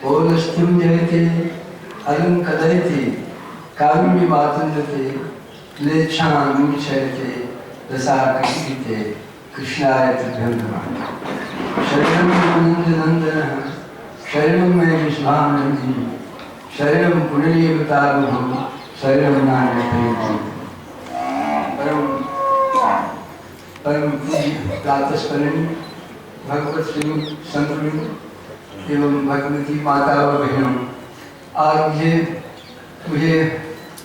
पौलस्त्यं जयते अलं कदयते कारुण्य मातंदते लेच्छानुच्छयते रसाकशीते कृष्णाय तुभ्यं नमः। शरणं नन्दनन्दनः शरणं मे विश्वानन्दिनी शरणं पुण्डरीकतारुभं शरणं नारायणं। परम प्रातस्मरणीय भगवत श्री संतुलित एवं भगवती माता और बहनों, आज मुझे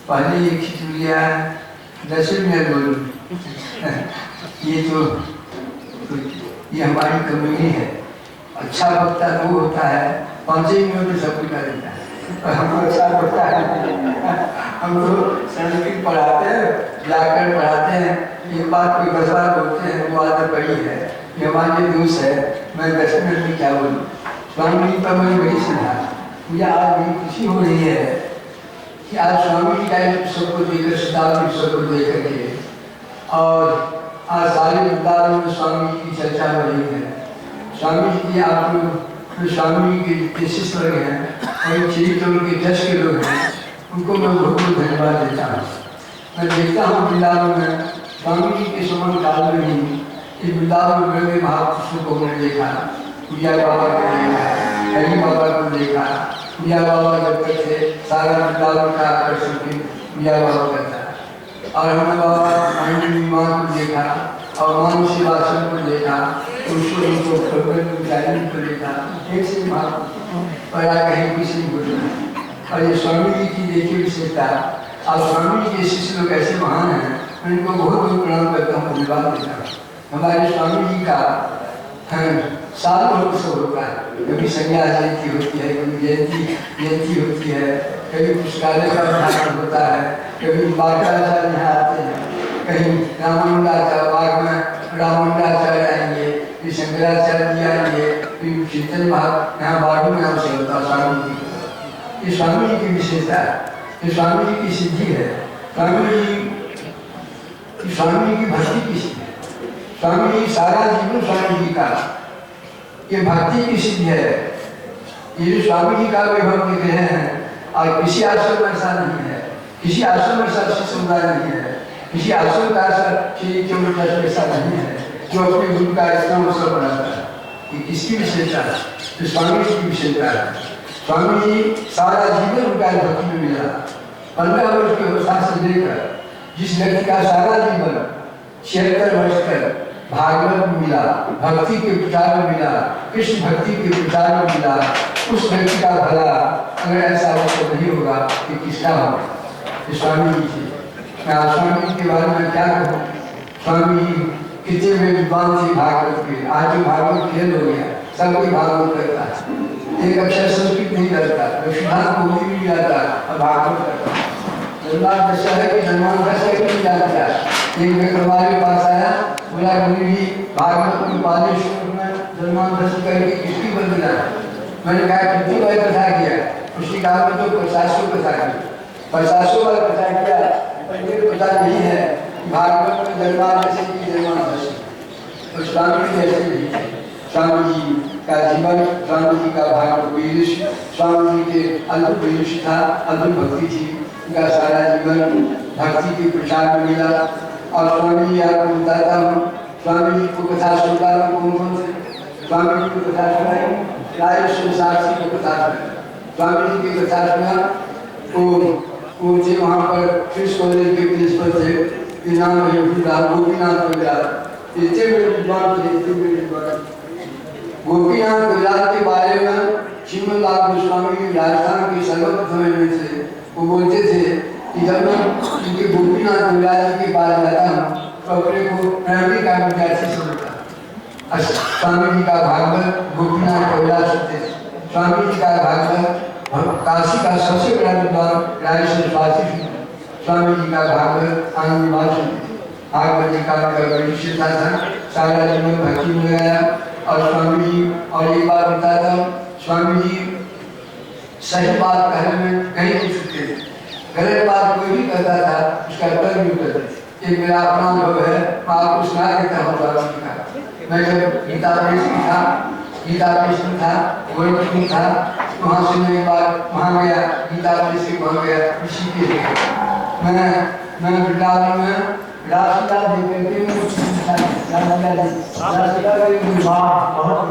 पहले एक खिचड़िया 10 मिनट बोलूँ। ये हमारी कमी है। अच्छा वक्ता वो होता है 5 मिनट में सब कुछ कर देता है, और हम अच्छा वक्ता है हम लोग संस्कृत पढ़ाते हैं, व्याकरण पढ़ाते हैं, एक बात कोई 10 बार बोलते हैं, वो आदत पड़ी है, ये हमारे दोस्त है। मैं 10 मिनट में क्या बोलूँ। स्वामी जी का मैंने बड़ी सुना, मुझे आज बड़ी खुशी हो रही है कि आज स्वामी जी का सबको देकर शताब्दी सबको देकर के, और आज सारे वृंदावन में स्वामी जी की चर्चा हो रही है। स्वामी जी की आप लोग स्वामी जी के शिष्य लोग हैं और चरित्र उनके 10 के लोग हैं, उनको मैं बहुत बहुत धन्यवाद देता हूँ। मैं देखता हूँ वृंदावन में स्वामी जी के समान काल में ही कि वृंदावन में महापुरुषों को मैंने देखा, पूजा बाबा को देखा, हरि बाबा को देखा। पूजा बाबा जब तक थे सारा वृंदावन का आकर्षण पूजा बाबा करता है, और हमने बाबा मान को देखा और मान शिवासन को देखा, उसको उनको को देखा, एक से महापुरुष और या कहीं कुछ नहीं बोलना। और ये स्वामी जी की देखिए विशेषता, और स्वामी जी के शिष्य लोग ऐसे महान हैं, मैं इनको बहुत बहुत प्रणाम करता हूँ, धन्यवाद देता हूँ। हमारे स्वामी जी का साल उत्सव होता है, कभी संज्ञा जयंती होती है, कभी जयंती होती है, कभी पुस्तकालय का उद्घाटन होता है, कभी बागचाचार्य यहाँ आते हैं, कहीं रामानंदाचार्य बाग में रामानंदाचार्य आएंगे, फिर शंकराचार्य जी आएंगे, फिर कीर्तन भाग यहाँ बागों में अवसर होता है स्वामी जी। ये स्वामी जी की विशेषता है, ये स्वामी जी की सिद्धि है। स्वामी जी की भक्ति की सिद्धि है। स्वामी जी सारा जीवन स्वामी जी का ये भक्ति की सिद्धि है। ये स्वामी जी का वैभव दिख रहे हैं, और किसी आश्रम में ऐसा नहीं है, किसी आश्रम में ऐसा समुदाय नहीं है, किसी आश्रम का ऐसा नहीं है जो अपने गुरु का इतना अवसर बनाता है। ये किसकी विशेषता है? तो स्वामी जी की विशेषता है। स्वामी जी सारा जीवन उनका भक्ति में मिला। 15 वर्ष की अवस्था से लेकर जिस व्यक्ति का सारा जीवन 76 वर्ष तक भागवत में मिला, भक्ति के प्रचार में मिला, कृष्ण भक्ति के प्रचार में मिला, उस व्यक्ति का भला अगर ऐसा अवसर नहीं होगा कि किसका होगा? स्वामी जी थे। मैं स्वामी जी के बारे में क्या कहूँ। स्वामी जी कितने में विद्वान थे भागवत के। आज जो भागवत खेल हो गया, सब कोई भागवत करता है, एक अक्षर संस्कृत नहीं करता, लक्ष्मण को भी जाता और भागवत करता है। नहीं जाता। एक व्यक्ति हमारे पास आया, बोला गुरु जी भागवत में जन्मांतर करके किसकी बदला? मैंने कहा कितनी बार कथा किया? उसकी कहा तो 50 कथा की, 50 बार कथा किया, पर ये पता नहीं है भागवत में जन्मांतर की जन्मांतर। तो स्वामी जी ऐसे नहीं थे। स्वामी जी का जीवन, स्वामी जी का भागवत विदुष, स्वामी जी के अद्भुत विदुष था, अद्भुत भक्ति थी। उनका सारा जीवन भक्ति के प्रचार में मिला। और स्वामी जी आपको बताता हूँ, स्वामी जी को कथा सुनता हूँ। कौन से स्वामी जी को कथा सुनाई? राय साक्षी को कथा सुनाई। स्वामी जी की कथा सुना, वो थे वहाँ पर कृष्ण कॉलेज के प्रिंसिपल थे, नाम है गोपीनाथ गुजरात। इतने बड़े विद्वान थे, इतने बड़े विद्वान। गोपीनाथ गुजरात के बारे में श्रीमद लाल गोस्वामी राजस्थान के सर्वप्रथम में थे। वो बोलते थे कि जब मैं उनके गोपीनाथ गुजरात के पास जाता हूँ तो अपने को प्रणामी का विद्यार्थी समझता। स्वामी जी का भागवत गोपीनाथ गुजरात सुनते थे। स्वामी जी का भागवत काशी का सबसे बड़ा विद्वान राय स्वामी जी का भागवत आनंद भागवत जी का बड़ी विशेषता था। सारा जीवन भक्ति में गया। और स्वामी जी, और एक बात बताता हूँ, स्वामी जी सही बात कहने में कहीं नहीं छूटते थे। गलत बात कोई भी कहता था उसका उत्तर भी करते थे। ये मेरा अपना अनुभव है, मैं आपको सुना देता हूँ स्वामी जी का। मैं जब गीता प्रेस में था, गोरखपुर था, वहाँ से मैं एक बार वहाँ गया, गीता से वहाँ गया, ऋषिकेश गया। मैं वृंदावन में रासलीला देखते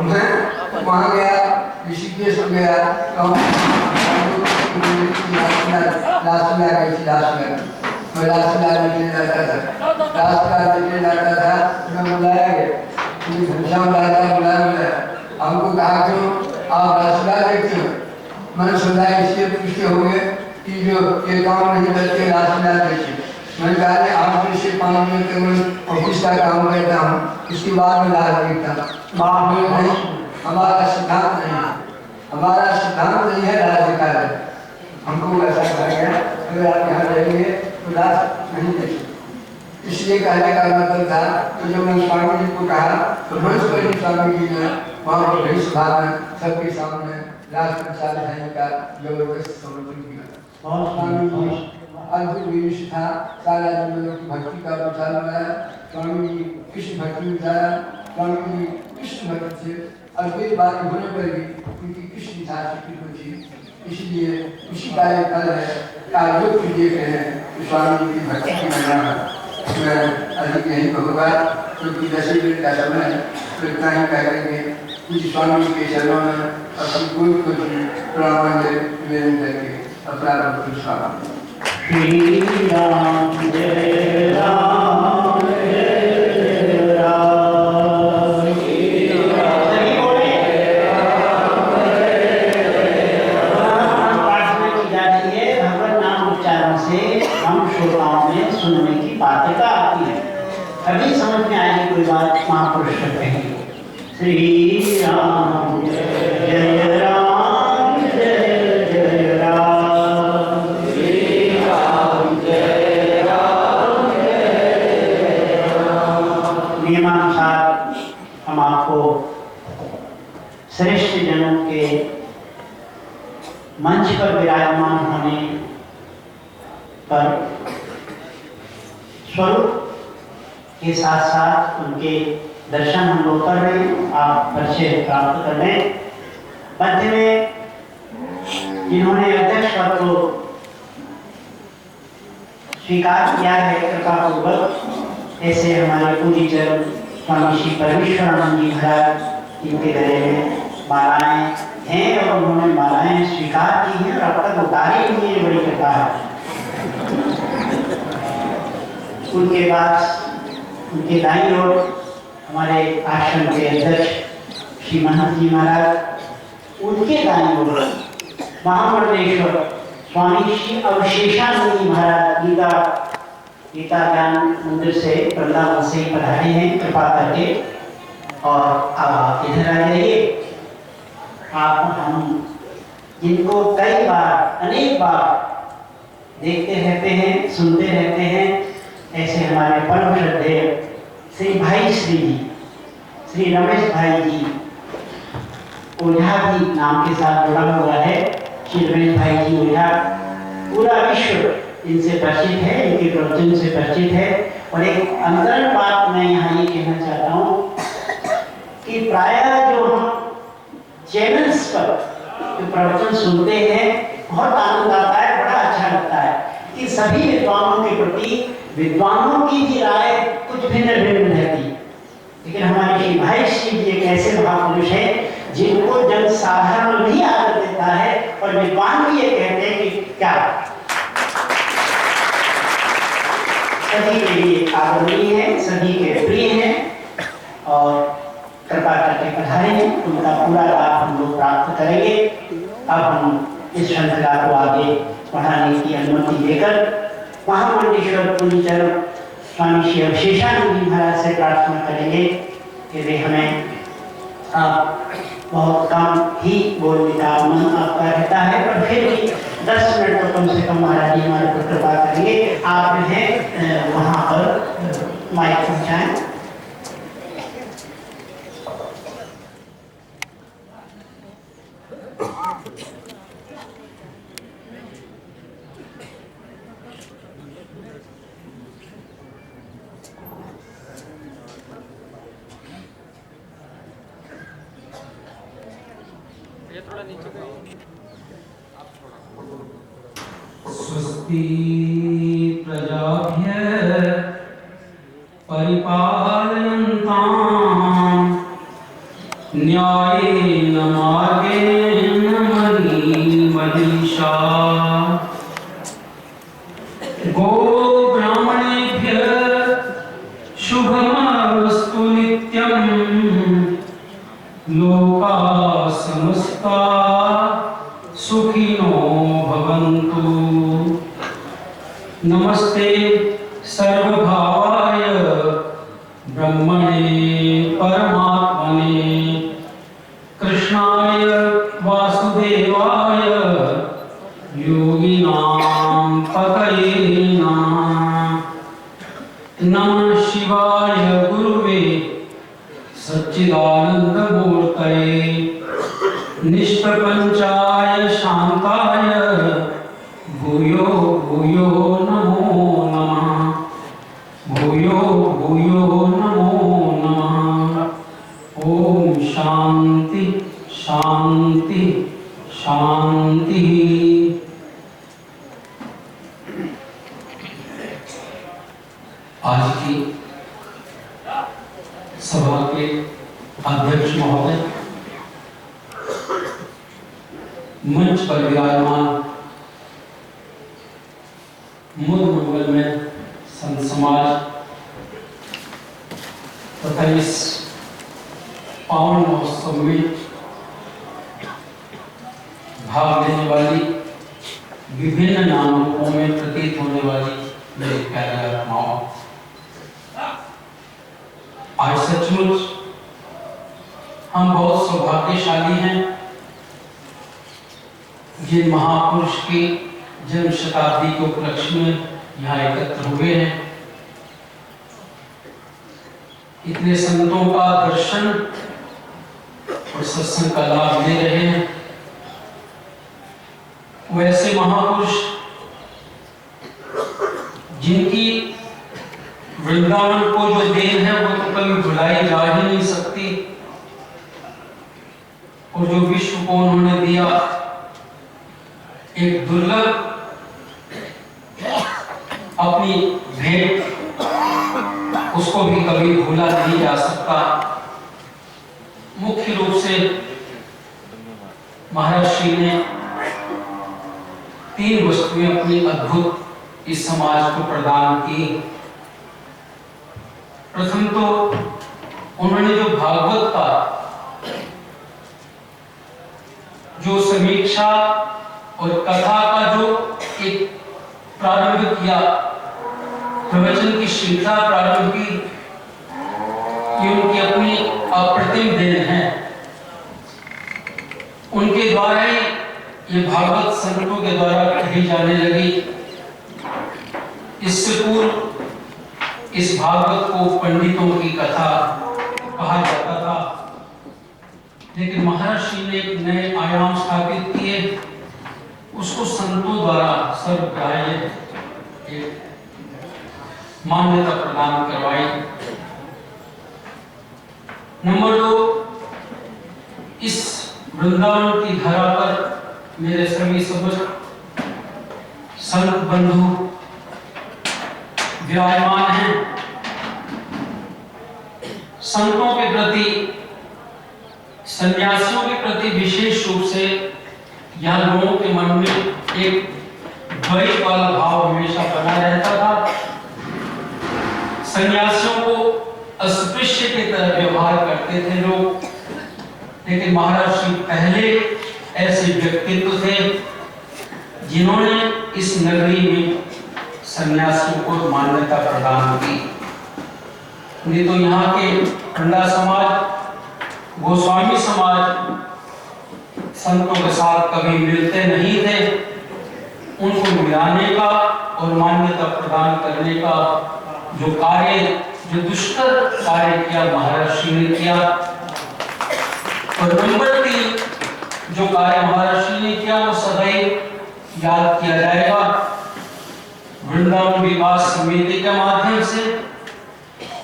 मैं वहाँ गया, ऋषिकेश गया, मैं रासलीला देखने जाता था, मैं बुलाया गया, घनश्याम राजा बुलाया, हमको कहा क्यों आप रासलीला देखते हो? मैंने सुना इसलिए पूछते होंगे कि जो ये काम नहीं करते रासलीला देखते। मैंने कहा आप से 5 मिनट तक मैं ऑफिस का काम करता हूँ, उसके बाद में राज देखता हूँ। नहीं, हमारा सिद्धांत नहीं है, हमारा सिद्धांत नहीं है राज देखा है। हमको ऐसा कहा गया अगर आप यहाँ रहेंगे तो राज नहीं देखेंगे। इसलिए कहने का मतलब था तो जब मैं स्वामी जी को कहा तो हंसपति स्वामी जी ने वहाँ पर बड़ी सभा में सबके सामने राज प्रचार का जबरदस्त समर्थन किया। और स्वामी जी अद्भुत विनिष्ठ था, सारा जीवन की भक्ति का प्रचार बनाया। स्वामी जी कृष्ण भक्ति में जाया, स्वामी जी कृष्ण भक्त थे और कोई बात होने पर भी उनकी कृष्ण था थी, इसलिए उसी का एक फल है जो देख रहे हैं स्वामी जी की भक्ति की महिमा। मैं अधिक यही कहूँगा क्योंकि 10 मिनट का समय तो इतना ही कह करेंगे। कुछ स्वामी जी के चरणों में अपनी कोई कुछ प्रणाम निवेदन करके अपना स्वागत। श्री राम जय राम जय राम, भगवत नाम उच्चारण से हम श्रोताओं में सुनने की बाध्यता आती है। अभी समझ में आएगी कोई बात महापुरुष कहेंगे। श्री राम जय राम जय जय राम, श्री राम जय राम जय राम। नियमानुसार हम आपको श्रेष्ठ जनों के मंच पर विराजमान होने पर स्वरूप के साथ साथ उनके दर्शन हम लोग कर रहे हैं, आप परिचय प्राप्त कर लें। मध्य में जिन्होंने अध्यक्ष पद को स्वीकार किया है कृपा पूर्वक, ऐसे हमारे पूज्य स्वामी श्री परमेश्वरानंद जी महाराज, इनके गले में मालाएं हैं और उन्होंने मालाएं स्वीकार की हैं और अब तक उतारी हुई है, बड़ी कृपा है। उनके बाद उनके दाईं ओर हमारे आश्रम के अध्यक्ष श्री महंत जी महाराज, उनके दाईं ओर महामंडलेश्वर स्वामी श्री अवशेषानंद जी महाराज गीता ज्ञान मंदिर से वृंदावन से पधारे हैं कृपा करके। और अब आप इधर आ जाइए। आप हम जिनको कई बार अनेक बार देखते रहते हैं, सुनते रहते हैं, ऐसे हमारे परम श्रद्धेय श्री भाई श्री जी, श्री रमेश भाई जी ओझा भी नाम के साथ जुड़ा हुआ है। श्री रमेश भाई जी ओझा पूरा विश्व इनसे परिचित है, इनके प्रवचन से परिचित है। और एक अंतरण बात मैं यहाँ ये कहना चाहता हूँ कि प्रायः जो हम चैनल्स पर जो प्रवचन सुनते हैं बहुत आनंद आता है, बड़ा अच्छा लगता है कि सभी विद्वानों के प्रति विद्वानों की भी राय कुछ भिन्न भिन्न रहती है, लेकिन हमारे श्री भाई श्री जी एक ऐसे महापुरुष हैं जिनको जन साधारण भी आदर देता है और विद्वान भी ये कहते हैं कि क्या सभी के लिए आदरणीय है, सभी के प्रिय हैं और कृपा करके पधारे हैं। उनका पूरा लाभ हम लोग प्राप्त करेंगे। अब हम इस श्रृंखला को आगे बढ़ाने की अनुमति देकर महामंडलेश्वर पूज्य स्वामी श्री अवशेषानंद जी महाराज से प्रार्थना करेंगे कि वे हमें बहुत कम ही बोलने का मन आपका रहता है, पर फिर भी 10 मिनट तो कम से कम महाराज जी हमारे को कृपा करेंगे। आप हैं वहाँ पर माइक पहुँचाएं। ये थोड़ा नीचे करिए। स्वस्ति प्रजाभ्यः परिपालयन्ताम् न्यायेन मार्गेण मनीषाः गो ब्राह्मणेभ्यः शुभमस्तु नित्यम् लोकाः समस्ताः सुखिनो भवन्तु। नमस्ते सर्वभावाय ब्रह्मणे परमात्मने कृष्णाय वासुदेवाय योगिनां पतये नमः। नमः शिवाय गुरुवे सच्चिदानन्दमूर्तये निष्प्रपञ्चाय शान्ताय भूयो भूयो नमो नमः। भूयो भूयो नमो नमः। ओम शांति शांति शांति। आज की सभा के अध्यक्ष महोदय, मंच पर विराजमान मूल मंगल में संत समाज तथा इस पावन महोत्सव में भाग लेने वाली विभिन्न नाम रूपों में प्रतीत होने वाली मेरे प्यारे आत्माओं, आज सचमुच हम बहुत सौभाग्यशाली हैं जिन महापुरुष की जन्म शताब्दी के उपलक्ष्य में यहाँ एकत्र हुए हैं। इतने संतों का दर्शन और सत्संग का लाभ ले रहे हैं। वैसे महापुरुष जिनकी वृंदावन को जो देन है वो तो कभी भुलाई जा ही नहीं सकती, और जो विश्व को उन्होंने दिया एक दुर्लभ अपनी भेंट, उसको भी कभी भूला नहीं जा सकता। मुख्य रूप से महाराज श्री ने 3 वस्तुएं अपनी अद्भुत इस समाज को प्रदान की। प्रथम तो उन्होंने जो भागवत का जो समीक्षा और कथा का जो एक प्रारंभ किया, प्रवचन की श्रृंखला प्रारंभ की, ये उनकी अपनी अप्रतिम देन है। उनके द्वारा ही ये भागवत संतों के द्वारा कही जाने लगी। इससे पूर्व इस भागवत को पंडितों की कथा कहा जाता था, लेकिन महर्षि ने एक नए आयाम स्थापित किए, उसको संतों द्वारा सर्वग्राह्य मान्यता प्रदान करवाई। नंबर 2, इस वृंदावन की धरा पर मेरे सभी समस्त संत बंधु विराजमान हैं। संतों के प्रति, सन्यासियों के प्रति विशेष रूप से यहाँ लोगों के मन में एक द्वैत वाला भाव हमेशा बना रहता था। सन्यासियों को अस्पृश्य की तरह व्यवहार करते थे लोग, लेकिन महाराज श्री पहले ऐसे व्यक्तित्व थे जिन्होंने इस नगरी में सन्यासियों को मान्यता प्रदान की। नहीं तो यहाँ के पंडा समाज, गोस्वामी समाज संतों के साथ कभी मिलते नहीं थे। उनको मिलाने का और मान्यता प्रदान करने का जो कार्य, जो दुष्कर कार्य किया महर्षि ने किया। और नंबर 3 जो कार्य महर्षि ने किया वो सदैव याद किया जाएगा। वृंदावन विकास समिति के माध्यम से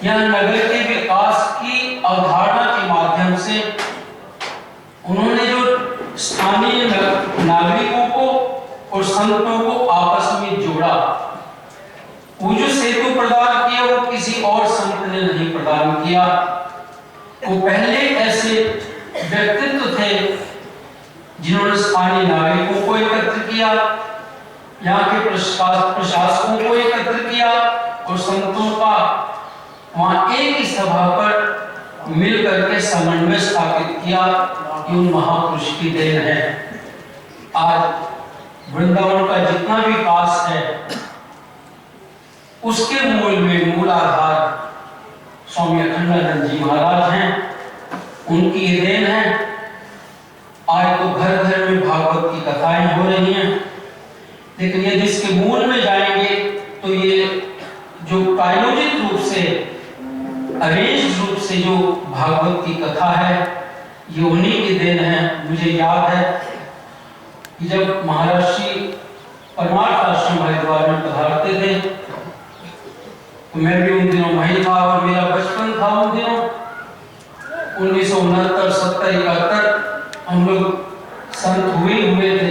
या नगर के विकास की अवधारणा के माध्यम से उन्होंने जो स्थानीय नागरिकों को और संतों को आपस में जोड़ा। वो जो सेतु प्रदान किया वो किसी और संत ने नहीं प्रदान किया। वो पहले ऐसे व्यक्तित्व थे जिन्होंने स्थानीय नागरिकों को एकत्र किया, यहाँ के प्रशासकों को एकत्र किया और संतों का वहां एक ही सभा पर मिल करके समन्वय स्थापित किया। ये उन महापुरुष की देन है। आज वृंदावन का जितना भी विकास है उसके मूल आधार स्वामी अखंडानंद जी महाराज हैं, उनकी देन है। आज तो घर घर में भागवत की कथाएं हो रही हैं, लेकिन यदि इसके मूल में जाएंगे तो ये जो प्रायोजित रूप से अरेंज रूप से जो भागवत की कथा है ये उन्हीं की देन है। मुझे याद है कि जब महर्षि परमार्थ आश्रम हरिद्वार में पधारते थे तो मैं भी उन दिनों वहीं था और मेरा बचपन था उन दिनों 1969, 70, 71 हम लोग संत हुए थे।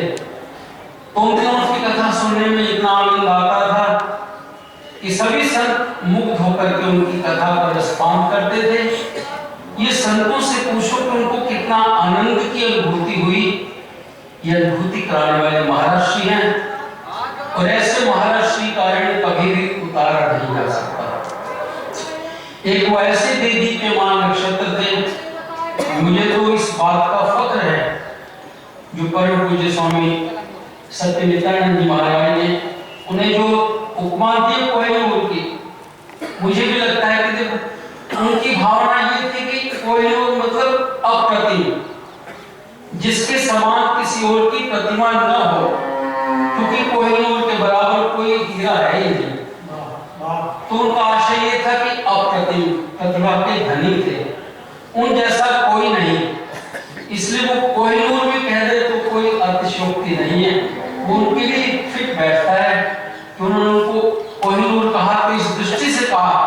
तो उन दिनों की कथा सुनने में इतना आनंद आता था कि सभी संत मुग्ध होकर के उनकी कथा पर रसपान करते थे। ये संतों से पूछो कि उनको कितना आनंद की अनुभूति हुई। ये अनुभूति कराने वाले महर्षि हैं और ऐसे महर्षि कारण कभी भी उतारा नहीं जा सकता। एक वो ऐसे देदीप्यमान नक्षत्र थे, मुझे तो इस बात का फख्र है जो परम पूज्य स्वामी सत्यनित्यानंद जी महाराज ने उन्हें जो उपमा दी कोहिनूर की, मुझे भी लगता है कि देखो उनकी भावना ये थी कि कोहिनूर मतलब अप्रतिम, जिसके समान किसी और की प्रतिमा न हो, क्योंकि कोहिनूर के बराबर कोई हीरा है ही नहीं। तो उनका आशय ये था कि अप्रतिम प्रतिभा के धनी थे, उन जैसा कोई नहीं, इसलिए वो कोहिनूर भी कह दे तो कोई अतिशयोक्ति नहीं है। वो उनके लिए फिट बैठता है कि उन्होंने उनको कोहिनूर कहा तो इस दृष्टि से कहा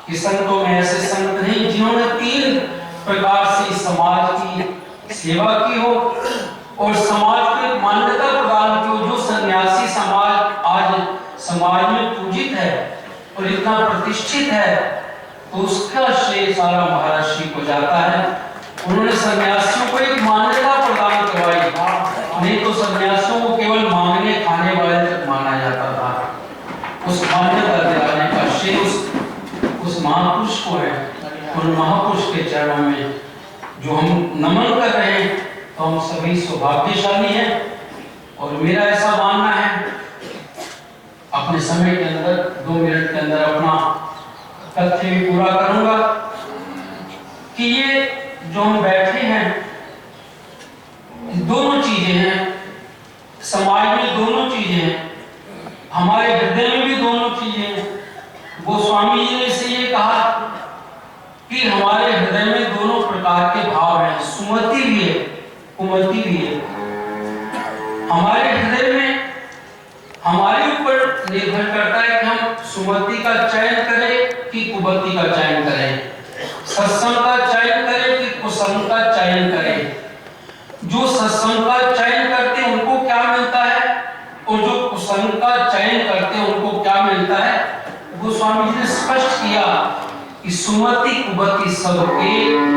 कि संतों में ऐसे संत नहीं जिन्होंने 3 प्रकार से समाज की सेवा की हो और समाज को मान्यता प्रदान की हो। जो सन्यासी समाज आज समाज में पूजित है और इतना प्रतिष्ठित है तो उसका श्रेय सारा महर्षि को जाता है। उन्होंने सन्यासियों को एक मान्यता प्रदान करवाई, नहीं तो सन्यासियों को केवल मांगने खाने वाले तक माना जाता था। उस मान्यता दिलाने का श्रेय उस महापुरुष को है। उन महापुरुष के चरणों में जो हम नमन कर रहे हैं तो हम सभी सौभाग्यशाली हैं। और मेरा ऐसा मानना है, अपने समय के अंदर 2 मिनट के अंदर अपना तथ्य भी पूरा करूंगा कि ये जो हम बैठे हैं दोनों चीजें हैं, समाज में दोनों चीजें हैं, हमारे हृदय में भी दोनों चीजें हैं। गोस्वामी जी ने इसे ये कहा कि हमारे हृदय में दोनों प्रकार के भाव हैं, सुमति भी है, कुमति भी है। हमारे हृदय में हमारे ऊपर निर्भर करता है कि हम सुमति का चयन करें कि कुमति का चयन करें, सत्संग का चयन करें कि कुसंग का चयन करें। जो सत्संग का चयन करते हैं उनको क्या मिलता है और जो कुसंग का चयन करते हैं उनको क्या मिलता है। गोस्वामी जी ने स्पष्ट किया कि सुमति कुमति सबके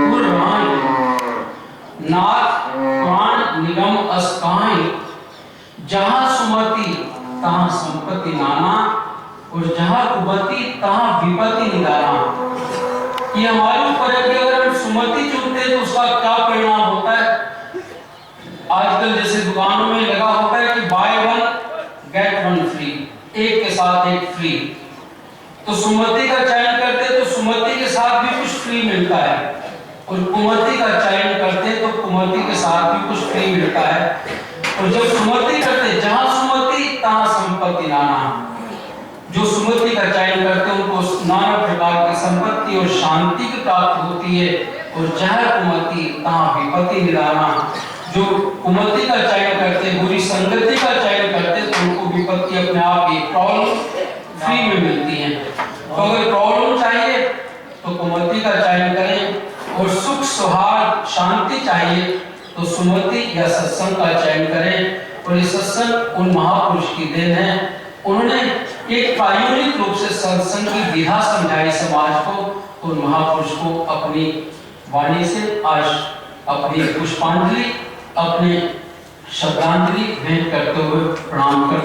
पुराण नाथ प्राण निगम अस्काई, जहां सुमति तहां संपत्ति नाना और जहां कुमति तहां विपत्ति निदाना। ये हमारे ऊपर है कि अगर हम सुमति चुनते हैं तो उसका क्या परिणाम होता है। आजकल जैसे दुकानों में लगा होता है कि बाय 1 गेट 1 फ्री, एक के साथ एक फ्री। तो सुमति का चयन करते तो सुमति के साथ भी कुछ फ्री मिलता है और कुमति का चयन करते तो कुमति के साथ भी कुछ फ्री मिलता है। और जब सुमति करते जहां सुमति तहां संपत्ति नाना, जो सुमति का चयन करते उनको नाना प्रकार की संपत्ति और शांति की प्राप्त होती है। और जहां कुमति तहां विपत्ति निदाना, जो कुमति का चयन करते बुरी संगति का चयन करते तो उनको विपत्ति अपने आप ही प्रॉब्लम फ्री में मिलती है। तो अगर प्रॉब्लम चाहिए तो कुमति का चयन करें और सुख सुहाग शांति चाहिए तो सुमति या सत्संग का चयन करें। और ये सत्संग उन महापुरुष की देन है। उन्होंने एक प्रायोगिक रूप से सत्संग की विधा समझाई समाज को। उन महापुरुष को अपनी वाणी से आज अपनी पुष्पांजलि, अपनी श्रद्धांजलि भेंट करते हुए प्रणाम करता